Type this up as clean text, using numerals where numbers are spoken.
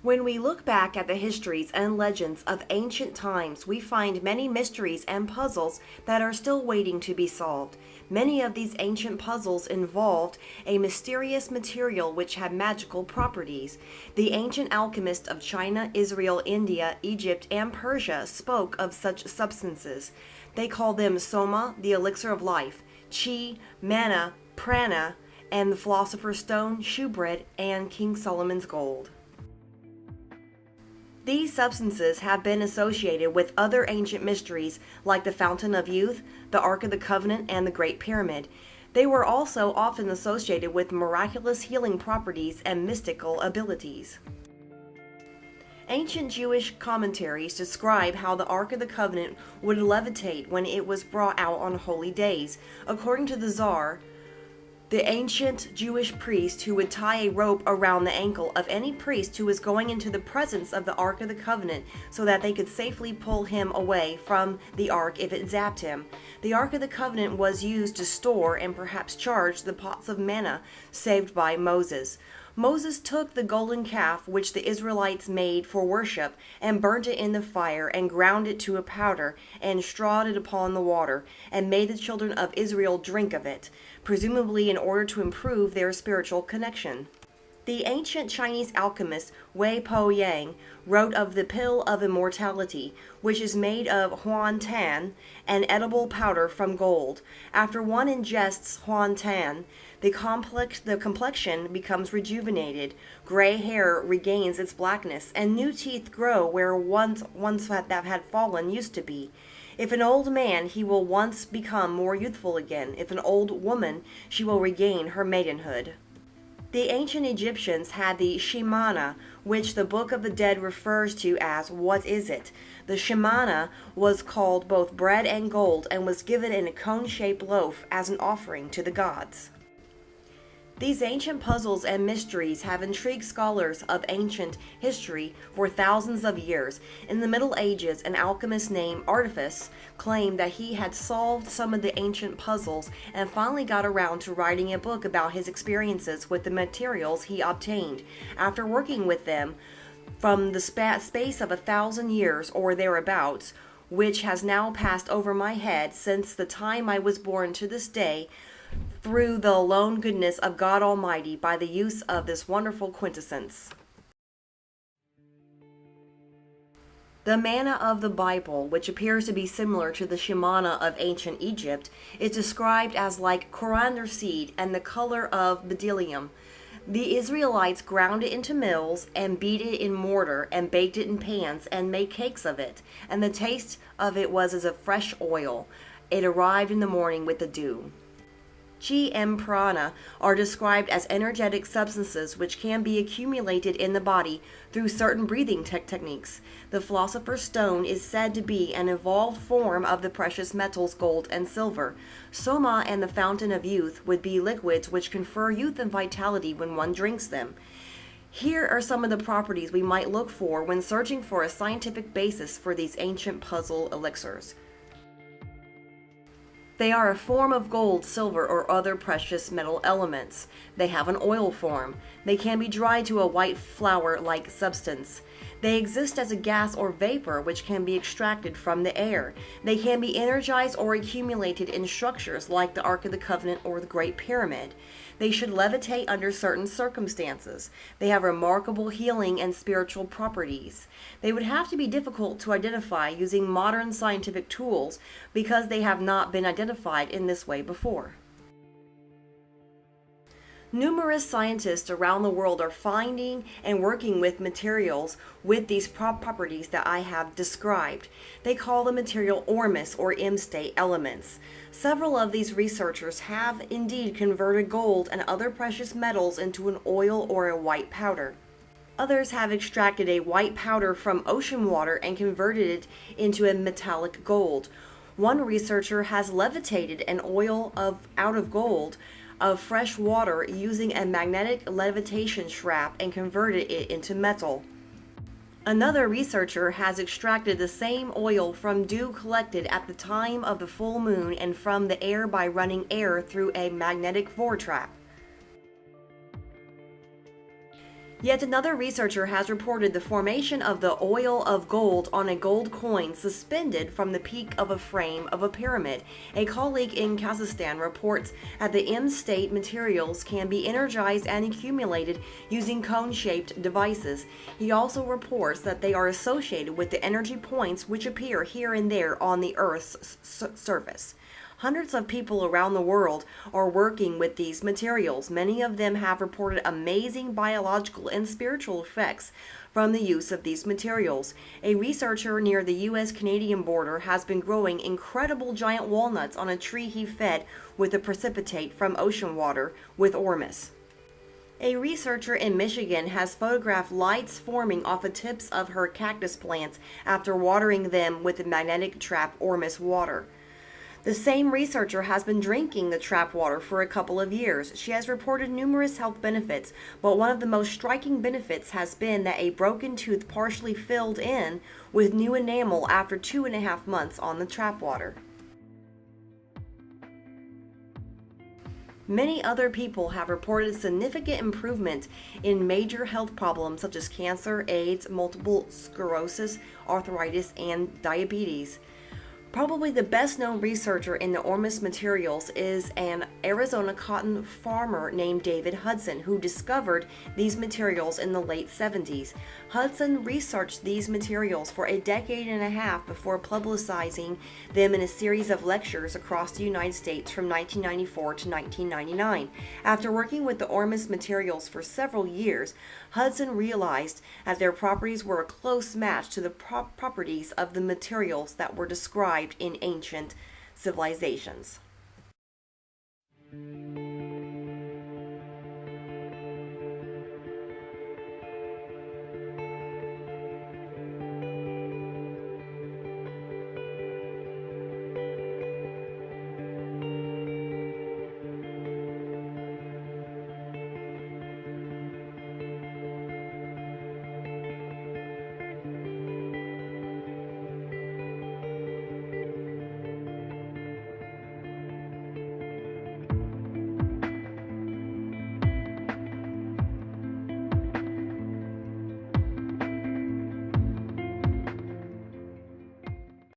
When we look back at the histories and legends of ancient times, we find many mysteries and puzzles that are still waiting to be solved. Many of these ancient puzzles involved a mysterious material which had magical properties. The ancient alchemists of China, Israel, India, Egypt, and Persia spoke of such substances. They called them soma, the elixir of life, chi, mana, prana, and the philosopher's stone, shewbread, and King Solomon's gold. These substances have been associated with other ancient mysteries like the Fountain of Youth, the Ark of the Covenant, and the Great Pyramid. They were also often associated with miraculous healing properties and mystical abilities. Ancient Jewish commentaries describe how the Ark of the Covenant would levitate when it was brought out on holy days. According to the Zohar, the ancient Jewish priest who would tie a rope around the ankle of any priest who was going into the presence of the Ark of the Covenant so that they could safely pull him away from the Ark if it zapped him. The Ark of the Covenant was used to store and perhaps charge the pots of manna saved by Moses. Moses took the golden calf which the Israelites made for worship and burnt it in the fire and ground it to a powder and strawed it upon the water and made the children of Israel drink of it, presumably in order to improve their spiritual connection. The ancient Chinese alchemist Wei Po Yang wrote of the pill of immortality, which is made of huan tan, an edible powder from gold. After one ingests huan tan, the complexion becomes rejuvenated, gray hair regains its blackness, and new teeth grow where ones that had fallen used to be. If an old man, he will once become more youthful again. If an old woman, she will regain her maidenhood. The ancient Egyptians had the Shemana, which the Book of the Dead refers to as what is it? The Shemana was called both bread and gold and was given in a cone-shaped loaf as an offering to the gods. These ancient puzzles and mysteries have intrigued scholars of ancient history for thousands of years. In the Middle Ages, an alchemist named Artephus claimed that he had solved some of the ancient puzzles and finally got around to writing a book about his experiences with the materials he obtained. After working with them from the space of 1,000 years or thereabouts, which has now passed over my head since the time I was born to this day, through the alone goodness of God Almighty by the use of this wonderful quintessence. The manna of the Bible, which appears to be similar to the Shemana of ancient Egypt, is described as like coriander seed and the color of bdellium. The Israelites ground it into mills and beat it in mortar and baked it in pans and made cakes of it, and the taste of it was as a fresh oil. It arrived in the morning with the dew. Chi and prana are described as energetic substances which can be accumulated in the body through certain breathing techniques. The philosopher's stone is said to be an evolved form of the precious metals gold and silver. Soma and the fountain of youth would be liquids which confer youth and vitality when one drinks them. Here are some of the properties we might look for when searching for a scientific basis for these ancient puzzle elixirs. They are a form of gold, silver, or other precious metal elements. They have an oil form. They can be dried to a white flour-like substance. They exist as a gas or vapor which can be extracted from the air. They can be energized or accumulated in structures like the Ark of the Covenant or the Great Pyramid. They should levitate under certain circumstances. They have remarkable healing and spiritual properties. They would have to be difficult to identify using modern scientific tools because they have not been identified in this way before. Numerous scientists around the world are finding and working with materials with these properties that I have described. They call the material Ormus or M-state elements. Several of these researchers have indeed converted gold and other precious metals into an oil or a white powder. Others have extracted a white powder from ocean water and converted it into a metallic gold. One researcher has levitated an oil out of gold of fresh water using a magnetic levitation strap and converted it into metal. Another researcher has extracted the same oil from dew collected at the time of the full moon and from the air by running air through a magnetic vortrap. Yet another researcher has reported the formation of the oil of gold on a gold coin suspended from the peak of a frame of a pyramid. A colleague in Kazakhstan reports that the M-state materials can be energized and accumulated using cone-shaped devices. He also reports that they are associated with the energy points which appear here and there on the Earth's surface. Hundreds of people around the world are working with these materials. Many of them have reported amazing biological and spiritual effects from the use of these materials. A researcher near the US-Canadian border has been growing incredible giant walnuts on a tree he fed with the precipitate from ocean water with Ormus. A researcher in Michigan has photographed lights forming off the tips of her cactus plants after watering them with the magnetic trap Ormus water. The same researcher has been drinking the trap water for a couple of years. She has reported numerous health benefits, but one of the most striking benefits has been that a broken tooth partially filled in with new enamel after 2.5 months on the trap water. Many other people have reported significant improvement in major health problems such as cancer, AIDS, multiple sclerosis, arthritis, and diabetes. Probably the best known researcher in the Ormus materials is an Arizona cotton farmer named David Hudson, who discovered these materials in the late 70s. Hudson researched these materials for a decade and a half before publicizing them in a series of lectures across the United States from 1994 to 1999. After working with the Ormus materials for several years, Hudson realized that their properties were a close match to the properties of the materials that were described in ancient civilizations.